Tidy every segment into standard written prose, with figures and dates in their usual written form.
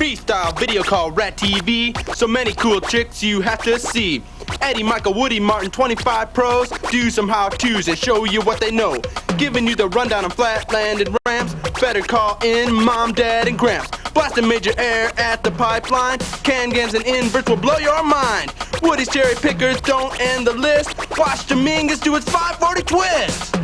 freestyle video called RADTV. So many cool tricks you have to see. Eddie, Michael, Woody, Martin, 25 pros do some how-tos and show you what they know. Giving you the rundown on flat-landed ramps. Better call in Mom, Dad, and Gramps. Blasting major air at the pipeline. Can-gans and inverts will blow your mind. Woody's cherry pickers don't end the list. Watch Dominguez do its 540 twist.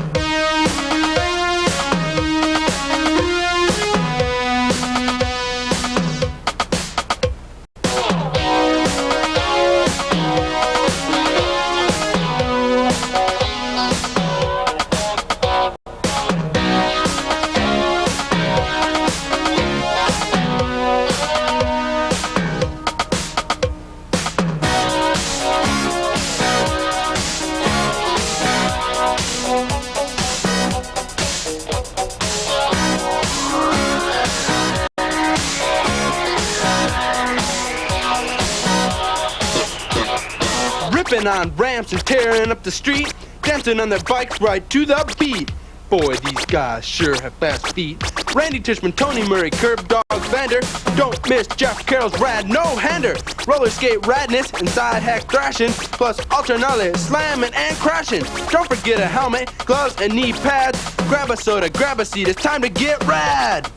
On ramps and tearing up the street, dancing on their bikes right to the beat. Boy, these guys sure have fast feet. Randy Tischmann, Tony Murray, Curb Dog Vander. Don't miss Jeff Carroll's rad no-hander. Roller skate radness and side hack thrashing, plus alternate slamming and crashing. Don't forget a helmet, gloves, and knee pads. Grab a soda, grab a seat, it's time to get rad.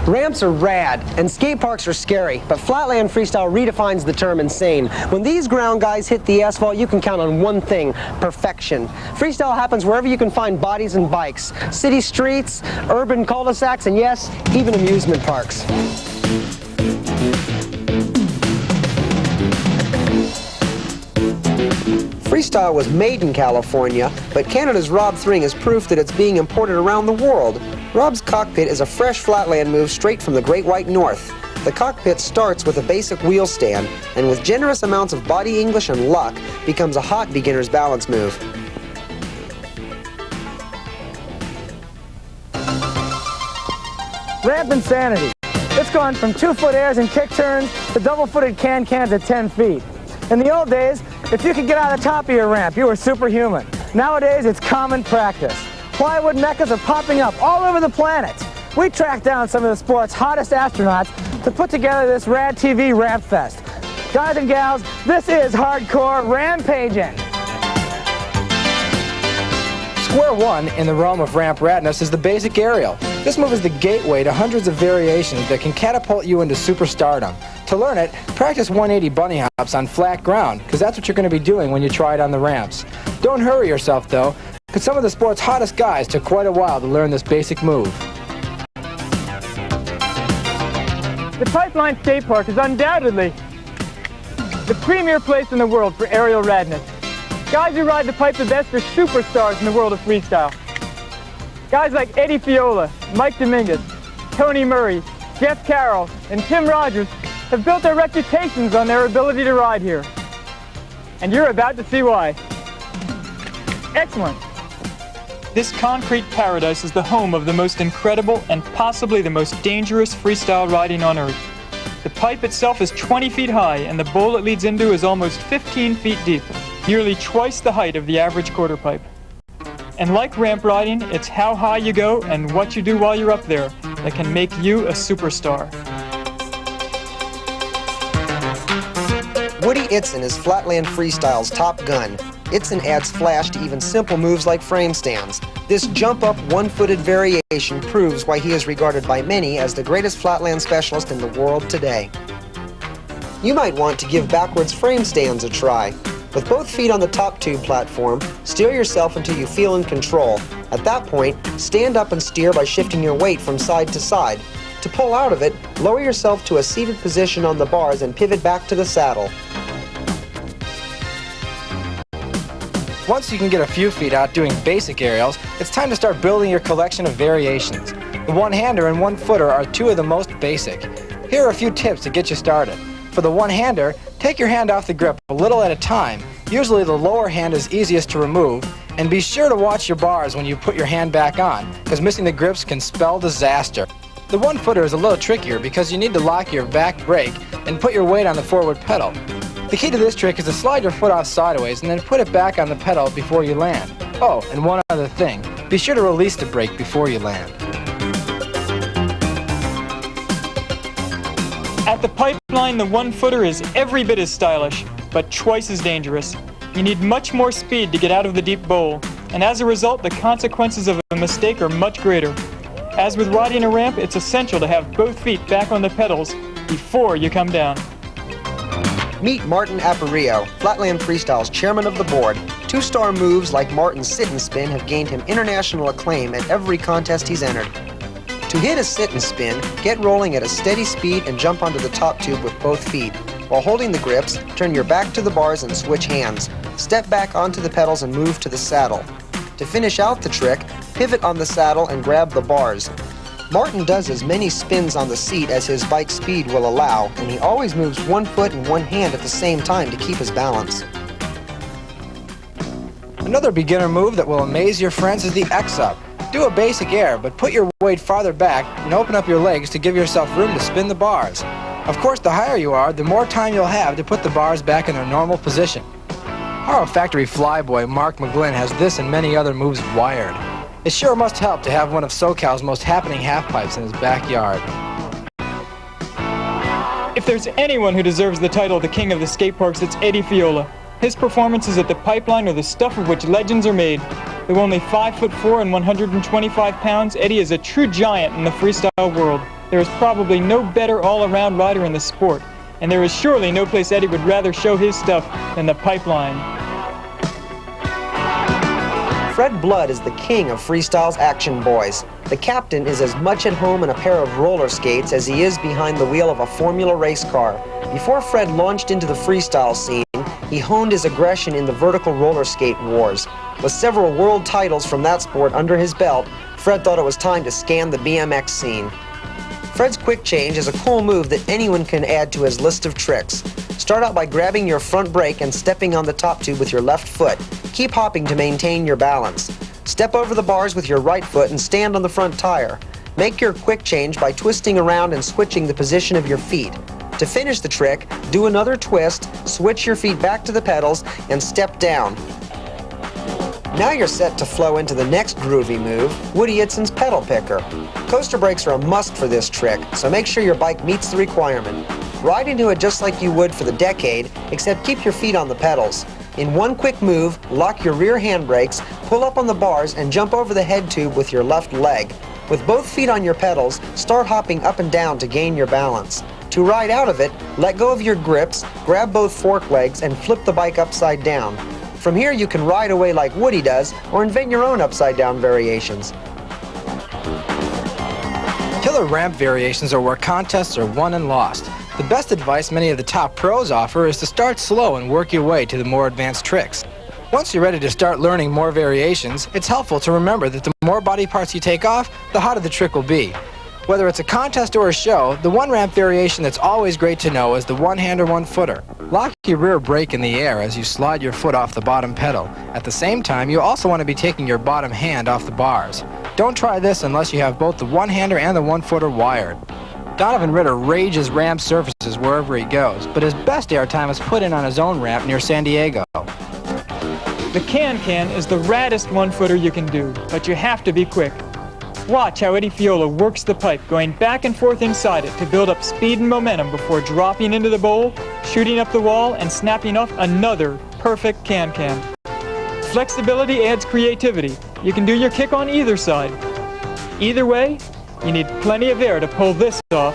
Ramps are rad, and skate parks are scary, but Flatland Freestyle redefines the term insane. When these ground guys hit the asphalt, you can count on one thing: perfection. Freestyle happens wherever you can find bodies and bikes. City streets, urban cul-de-sacs, and yes, even amusement parks. Freestyle was made in California, but Canada's Rob Thring is proof that it's being imported around the world. Rob's cockpit is a fresh flatland move straight from the Great White North. The cockpit starts with a basic wheel stand, and with generous amounts of body English and luck, becomes a hot beginner's balance move. Ramp insanity. It's gone from 2-foot airs and kick turns to double-footed can-cans at 10 feet. In the old days, if you could get on the top of your ramp, you were superhuman. Nowadays, it's common practice. Plywood meccas are popping up all over the planet. We tracked down some of the sport's hottest astronauts to put together this RADTV Ramp Fest. Guys and gals, this is hardcore rampaging. Square one in the realm of ramp radness is the basic aerial. This move is the gateway to hundreds of variations that can catapult you into superstardom. To learn it, practice 180 bunny hops on flat ground, because that's what you're going to be doing when you try it on the ramps. Don't hurry yourself, though, because some of the sport's hottest guys took quite a while to learn this basic move. The Pipeline Skate Park is undoubtedly the premier place in the world for aerial radness. Guys who ride the pipe the best are superstars in the world of freestyle. Guys like Eddie Fiola, Mike Dominguez, Tony Murray, Jeff Carrol, and Tim Rodgers have built their reputations on their ability to ride here. And you're about to see why. Excellent. This concrete paradise is the home of the most incredible and possibly the most dangerous freestyle riding on Earth. The pipe itself is 20 feet high, and the bowl it leads into is almost 15 feet deep, nearly twice the height of the average quarter pipe. And like ramp riding, it's how high you go and what you do while you're up there that can make you a superstar. Woody Itson is Flatland Freestyle's top gun. Itson adds flash to even simple moves like frame stands. This jump-up, one-footed variation proves why he is regarded by many as the greatest flatland specialist in the world today. You might want to give backwards frame stands a try. With both feet on the top tube platform, steer yourself until you feel in control. At that point, stand up and steer by shifting your weight from side to side. To pull out of it, lower yourself to a seated position on the bars and pivot back to the saddle. Once you can get a few feet out doing basic aerials, it's time to start building your collection of variations. The one-hander and one-footer are two of the most basic. Here are a few tips to get you started. For the one-hander, take your hand off the grip a little at a time. Usually the lower hand is easiest to remove, and be sure to watch your bars when you put your hand back on, because missing the grips can spell disaster. The one-footer is a little trickier because you need to lock your back brake and put your weight on the forward pedal. The key to this trick is to slide your foot off sideways and then put it back on the pedal before you land. Oh, and one other thing, be sure to release the brake before you land. At the pipeline, the one-footer is every bit as stylish, but twice as dangerous. You need much more speed to get out of the deep bowl, and as a result, the consequences of a mistake are much greater. As with riding a ramp, it's essential to have both feet back on the pedals before you come down. Meet Martin Aparijo, Flatland Freestyle's chairman of the board. Two-star moves like Martin's sit and spin have gained him international acclaim at every contest he's entered. To hit a sit and spin, get rolling at a steady speed and jump onto the top tube with both feet. While holding the grips, turn your back to the bars and switch hands. Step back onto the pedals and move to the saddle. To finish out the trick, pivot on the saddle and grab the bars. Martin does as many spins on the seat as his bike speed will allow, and he always moves one foot and one hand at the same time to keep his balance. Another beginner move that will amaze your friends is the X-Up. Do a basic air, but put your weight farther back and open up your legs to give yourself room to spin the bars. Of course, the higher you are, the more time you'll have to put the bars back in their normal position. Our factory flyboy Marc McGlynn has this and many other moves wired. It sure must help to have one of SoCal's most happening half-pipes in his backyard. If there's anyone who deserves the title the king of the skate parks, it's Eddie Fiola. His performances at the pipeline are the stuff of which legends are made. Though only 5'4" and 125 pounds, Eddie is a true giant in the freestyle world. There is probably no better all-around rider in the sport, and there is surely no place Eddie would rather show his stuff than the pipeline. Fred Blood is the king of freestyle's action boys. The captain is as much at home in a pair of roller skates as he is behind the wheel of a Formula race car. Before Fred launched into the freestyle scene, he honed his aggression in the vertical roller skate wars. With several world titles from that sport under his belt, Fred thought it was time to scan the BMX scene. Fred's quick change is a cool move that anyone can add to his list of tricks. Start out by grabbing your front brake and stepping on the top tube with your left foot. Keep hopping to maintain your balance. Step over the bars with your right foot and stand on the front tire. Make your quick change by twisting around and switching the position of your feet. To finish the trick, do another twist, switch your feet back to the pedals, and step down. Now you're set to flow into the next groovy move, Woody Itson's pedal picker. Coaster brakes are a must for this trick, so make sure your bike meets the requirement. Ride into it just like you would for the Decade, except keep your feet on the pedals. In one quick move, lock your rear handbrakes, pull up on the bars, and jump over the head tube with your left leg. With both feet on your pedals, start hopping up and down to gain your balance. To ride out of it, let go of your grips, grab both fork legs, and flip the bike upside down. From here, you can ride away like Woody does, or invent your own upside-down variations. Killer ramp variations are where contests are won and lost. The best advice many of the top pros offer is to start slow and work your way to the more advanced tricks. Once you're ready to start learning more variations, it's helpful to remember that the more body parts you take off, the hotter the trick will be. Whether it's a contest or a show, the one ramp variation that's always great to know is the one-hander, one-footer. Lock your rear brake in the air as you slide your foot off the bottom pedal. At the same time, you also want to be taking your bottom hand off the bars. Don't try this unless you have both the one-hander and the one-footer wired. Donovan Ritter rages ramp surfaces wherever he goes, but his best airtime is put in on his own ramp near San Diego. The can-can is the raddest one-footer you can do, but you have to be quick. Watch how Eddie Fiola works the pipe, going back and forth inside it to build up speed and momentum before dropping into the bowl, shooting up the wall, and snapping off another perfect can-can. flexibility adds creativity. You can do your kick on either side. Either way, you need plenty of air to pull this off.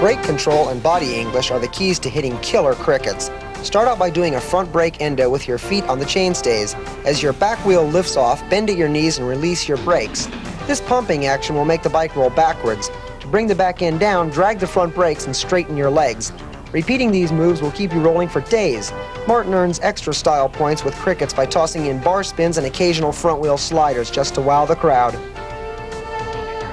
Brake control and body English are the keys to hitting killer crickets. Start out by doing a front brake endo with your feet on the chainstays. As your back wheel lifts off, bend at your knees and release your brakes. This pumping action will make the bike roll backwards. To bring the back end down, drag the front brakes and straighten your legs. Repeating these moves will keep you rolling for days. Martin earns extra style points with crickets by tossing in bar spins and occasional front wheel sliders just to wow the crowd.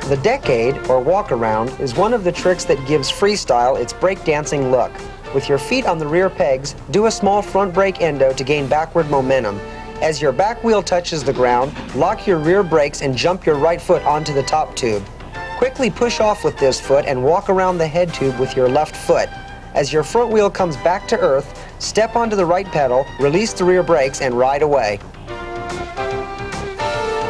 The decade, or walk around, is one of the tricks that gives freestyle its breakdancing look. With your feet on the rear pegs, do a small front brake endo to gain backward momentum. As your back wheel touches the ground, lock your rear brakes and jump your right foot onto the top tube. Quickly push off with this foot and walk around the head tube with your left foot. As your front wheel comes back to earth, step onto the right pedal, release the rear brakes, and ride away.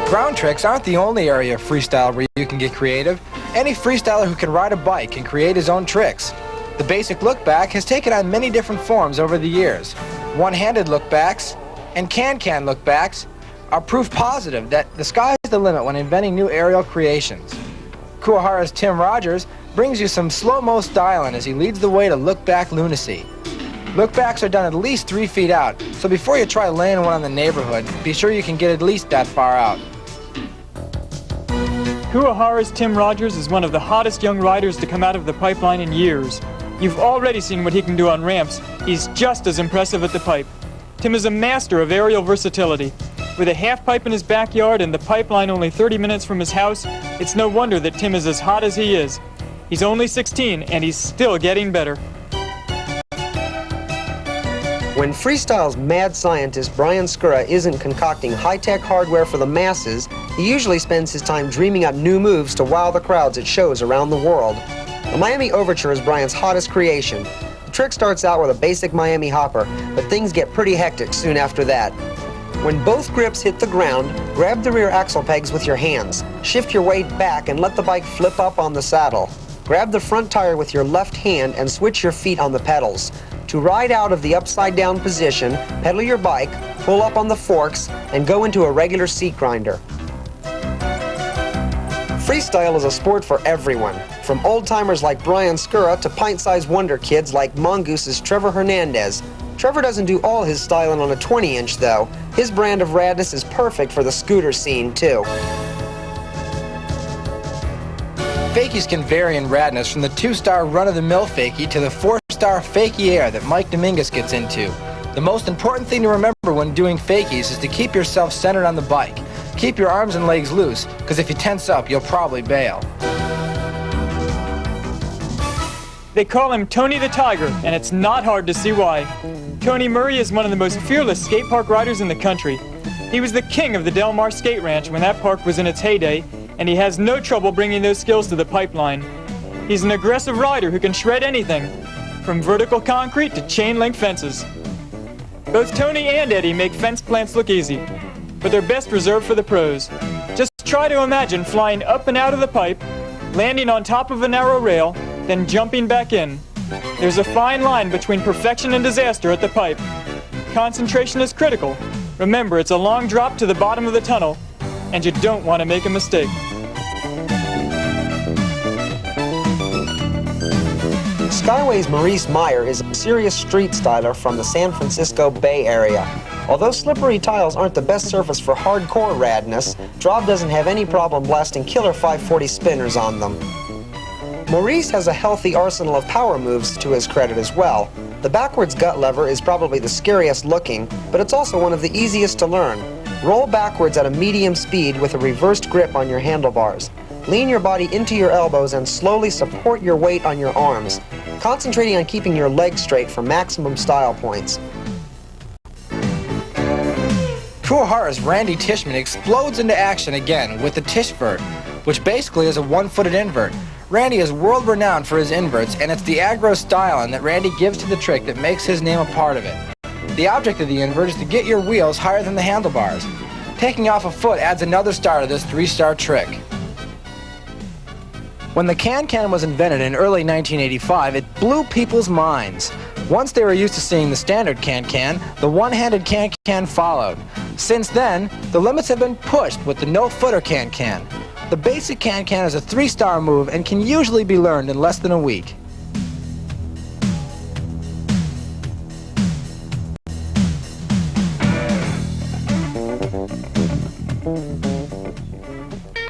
Ground tricks aren't the only area of freestyle where you can get creative. Any freestyler who can ride a bike can create his own tricks. The basic look-back has taken on many different forms over the years. One-handed look-backs and can-can look-backs are proof positive that the sky is the limit when inventing new aerial creations. Kuahara's Tim Rodgers brings you some slow-mo styling as he leads the way to look-back lunacy. Look-backs are done at least 3 feet out, so before you try laying one on the neighborhood, be sure you can get at least that far out. Kuahara's Tim Rodgers is one of the hottest young riders to come out of the pipeline in years. You've already seen what he can do on ramps. He's just as impressive at the pipe. Tim is a master of aerial versatility. With a half pipe in his backyard and the pipeline only 30 minutes from his house, it's no wonder that Tim is as hot as he is. He's only 16 and he's still getting better. When freestyle's mad scientist Brian Scura isn't concocting high-tech hardware for the masses, he usually spends his time dreaming up new moves to wow the crowds at shows around the world. The Miami Overture is Brian's hottest creation. The trick starts out with a basic Miami hopper, but things get pretty hectic soon after that. When both grips hit the ground, grab the rear axle pegs with your hands. Shift your weight back and let the bike flip up on the saddle. Grab the front tire with your left hand and switch your feet on the pedals. To ride out of the upside-down position, pedal your bike, pull up on the forks, and go into a regular seat grinder. Freestyle is a sport for everyone, from old-timers like Brian Scura to pint-sized wonder kids like Mongoose's Trevor Hernandez. Trevor doesn't do all his styling on a 20-inch, though. His brand of radness is perfect for the scooter scene, too. Fakies can vary in radness from the 2-star run-of-the-mill fakie to the 4-star fakie air that Mike Dominguez gets into. The most important thing to remember when doing fakies is to keep yourself centered on the bike. Keep your arms and legs loose, because if you tense up, you'll probably bail. They call him Tony the Tiger, and it's not hard to see why. Tony Murray is one of the most fearless skate park riders in the country. He was the king of the Del Mar Skate Ranch when that park was in its heyday, and he has no trouble bringing those skills to the pipeline. He's an aggressive rider who can shred anything, from vertical concrete to chain-link fences. Both Tony and Eddie make fence plants look easy, but they're best reserved for the pros. Just try to imagine flying up and out of the pipe, landing on top of a narrow rail, then jumping back in. There's a fine line between perfection and disaster at the pipe. Concentration is critical. Remember, it's a long drop to the bottom of the tunnel, and you don't want to make a mistake. Skyway's Maurice Meyer is a serious street styler from the San Francisco Bay Area. Although slippery tiles aren't the best surface for hardcore radness, Drob doesn't have any problem blasting killer 540 spinners on them. Maurice has a healthy arsenal of power moves to his credit as well. The backwards gut lever is probably the scariest looking, but it's also one of the easiest to learn. Roll backwards at a medium speed with a reversed grip on your handlebars. Lean your body into your elbows and slowly support your weight on your arms, concentrating on keeping your legs straight for maximum style points. Kuahara's Randy Tischmann explodes into action again with the Tischvert, which basically is a one-footed invert. Randy is world-renowned for his inverts, and it's the aggro styling that Randy gives to the trick that makes his name a part of it. The object of the invert is to get your wheels higher than the handlebars. Taking off a foot adds another star to this 3-star trick. When the can-can was invented in early 1985, it blew people's minds. Once they were used to seeing the standard can-can, the one-handed can-can followed. Since then, the limits have been pushed with the no-footer can-can. The basic can-can is a 3-star move and can usually be learned in less than a week.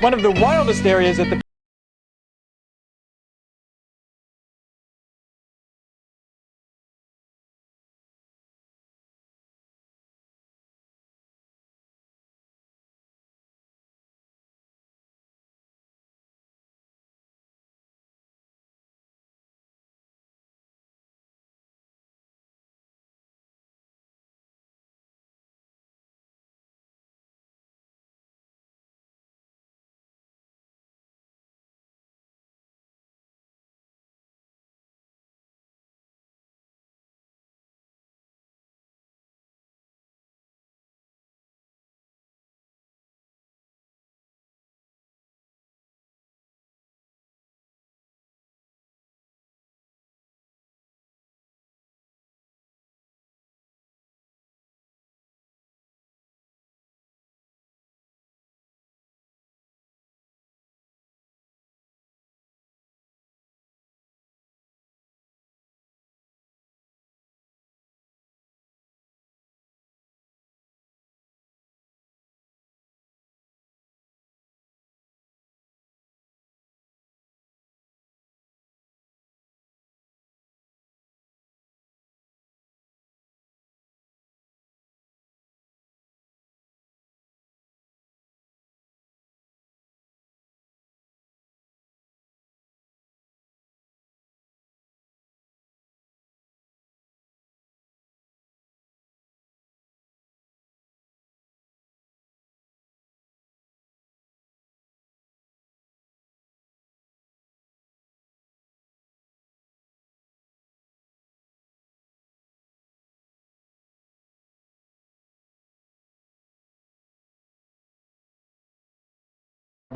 One of the wildest areas at the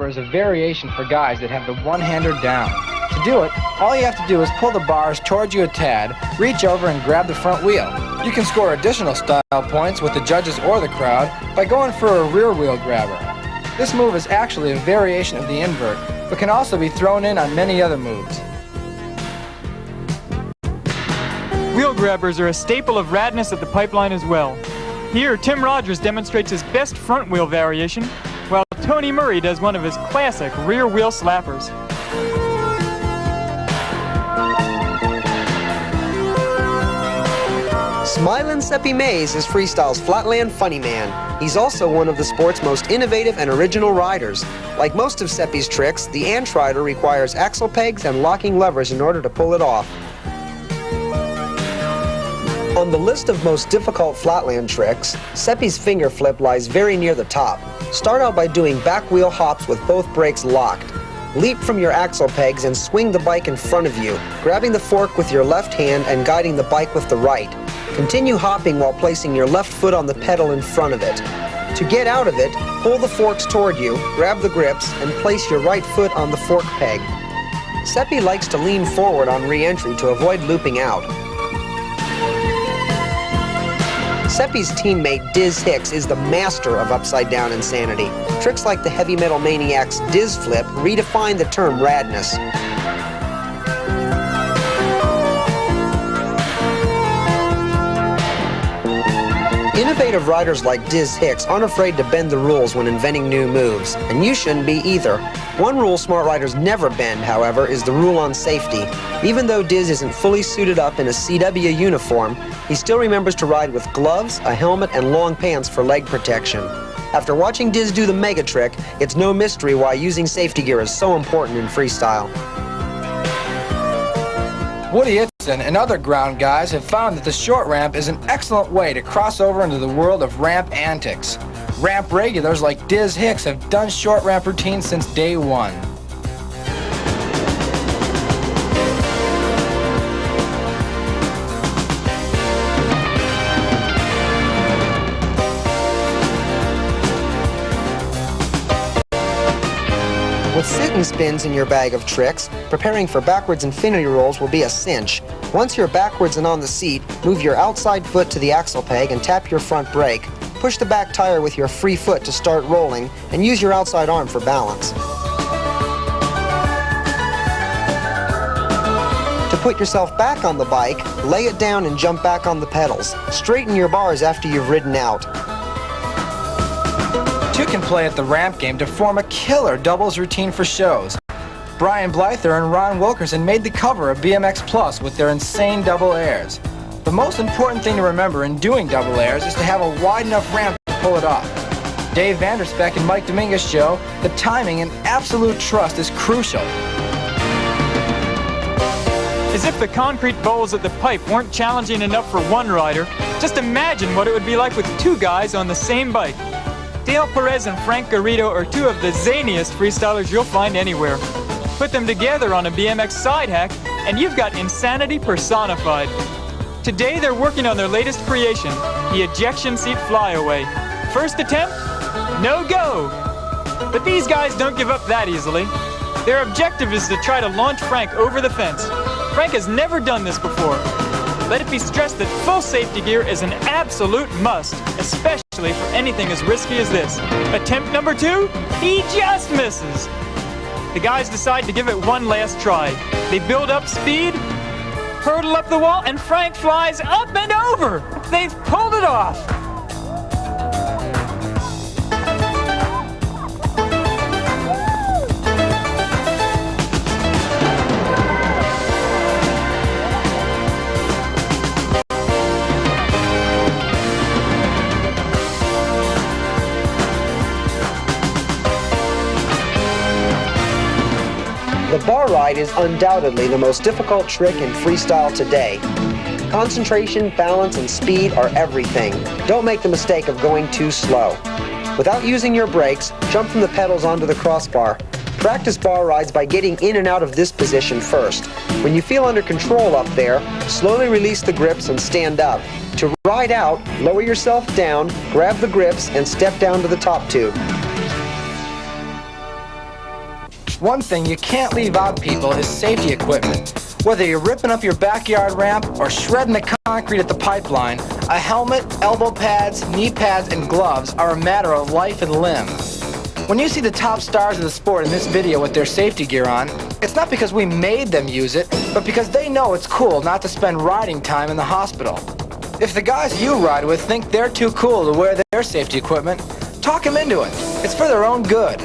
Is a variation for guys that have the one-hander down. To do it, all you have to do is pull the bars towards you a tad, reach over and grab the front wheel. You can score additional style points with the judges or the crowd by going for a rear wheel grabber. This move is actually a variation of the invert, but can also be thrown in on many other moves. wheel grabbers are a staple of radness at the pipeline as well. Here, Tim Rodgers demonstrates his best front wheel variation, while Tony Murray does one of his classic rear wheel slappers. Smilin' Ceppie Maes is freestyle's flatland funny man. He's also one of the sport's most innovative and original riders. Like most of Ceppie's tricks, the Antrider requires axle pegs and locking levers in order to pull it off. On the list of most difficult flatland tricks, Ceppie's finger flip lies very near the top. Start out by doing back wheel hops with both brakes locked. Leap from your axle pegs and swing the bike in front of you, grabbing the fork with your left hand and guiding the bike with the right. Continue hopping while placing your left foot on the pedal in front of it. To get out of it, pull the forks toward you, grab the grips, and place your right foot on the fork peg. Ceppie likes to lean forward on re-entry to avoid looping out. Ceppie's teammate Dizz Hicks is the master of upside-down insanity. Tricks like the Heavy Metal Maniac's Dizz Flip redefine the term radness. Innovative riders like Dizz Hicks aren't afraid to bend the rules when inventing new moves, and you shouldn't be either. One rule smart riders never bend, however, is the rule on safety. Even though Dizz isn't fully suited up in a CW uniform, he still remembers to ride with gloves, a helmet, and long pants for leg protection. After watching Dizz do the mega trick, it's no mystery why using safety gear is so important in freestyle. Woody Itson and other ground guys have found that the short ramp is an excellent way to cross over into the world of ramp antics. Ramp regulars like Dizz Hicks have done short ramp routines since day one. With 6 kitten spins in your bag of tricks. Preparing for backwards infinity rolls will be a cinch. Once you're backwards and on the seat, move your outside foot to the axle peg and tap your front brake. Push the back tire with your free foot to start rolling, and use your outside arm for balance. To put yourself back on the bike, lay it down and jump back on the pedals. Straighten your bars after you've ridden out. Two can play at the ramp game to form a killer doubles routine for shows. Brian Blyther and Ron Wilkerson made the cover of BMXPlus with their insane double airs. The most important thing to remember in doing double airs is to have a wide enough ramp to pull it off. Dave Vanderspeck and Mike Dominguez show that timing and absolute trust is crucial. As if the concrete bowls at the pipe weren't challenging enough for one rider, just imagine what it would be like with two guys on the same bike. Dale Perez and Frank Garrido are two of the zaniest freestylers you'll find anywhere. Put them together on a BMX side hack, and you've got insanity personified. Today they're working on their latest creation, the ejection seat flyaway. First attempt? No go! But these guys don't give up that easily. Their objective is to try to launch Frank over the fence. Frank has never done this before. Let it be stressed that full safety gear is an absolute must, especially for anything as risky as this. Attempt number 2, he just misses. The guys decide to give it one last try. They build up speed, hurdle up the wall, and Frank flies up and over. They've pulled it off. The bar ride is undoubtedly the most difficult trick in freestyle today. Concentration, balance, and speed are everything. Don't make the mistake of going too slow. Without using your brakes, jump from the pedals onto the crossbar. Practice bar rides by getting in and out of this position first. When you feel under control up there, slowly release the grips and stand up. To ride out, lower yourself down, grab the grips, and step down to the top tube. One thing you can't leave out, people, is safety equipment. Whether you're ripping up your backyard ramp or shredding the concrete at the pipeline, a helmet, elbow pads, knee pads, and gloves are a matter of life and limb. When you see the top stars of the sport in this video with their safety gear on, it's not because we made them use it, but because they know it's cool not to spend riding time in the hospital. If the guys you ride with think they're too cool to wear their safety equipment, talk them into it. It's for their own good.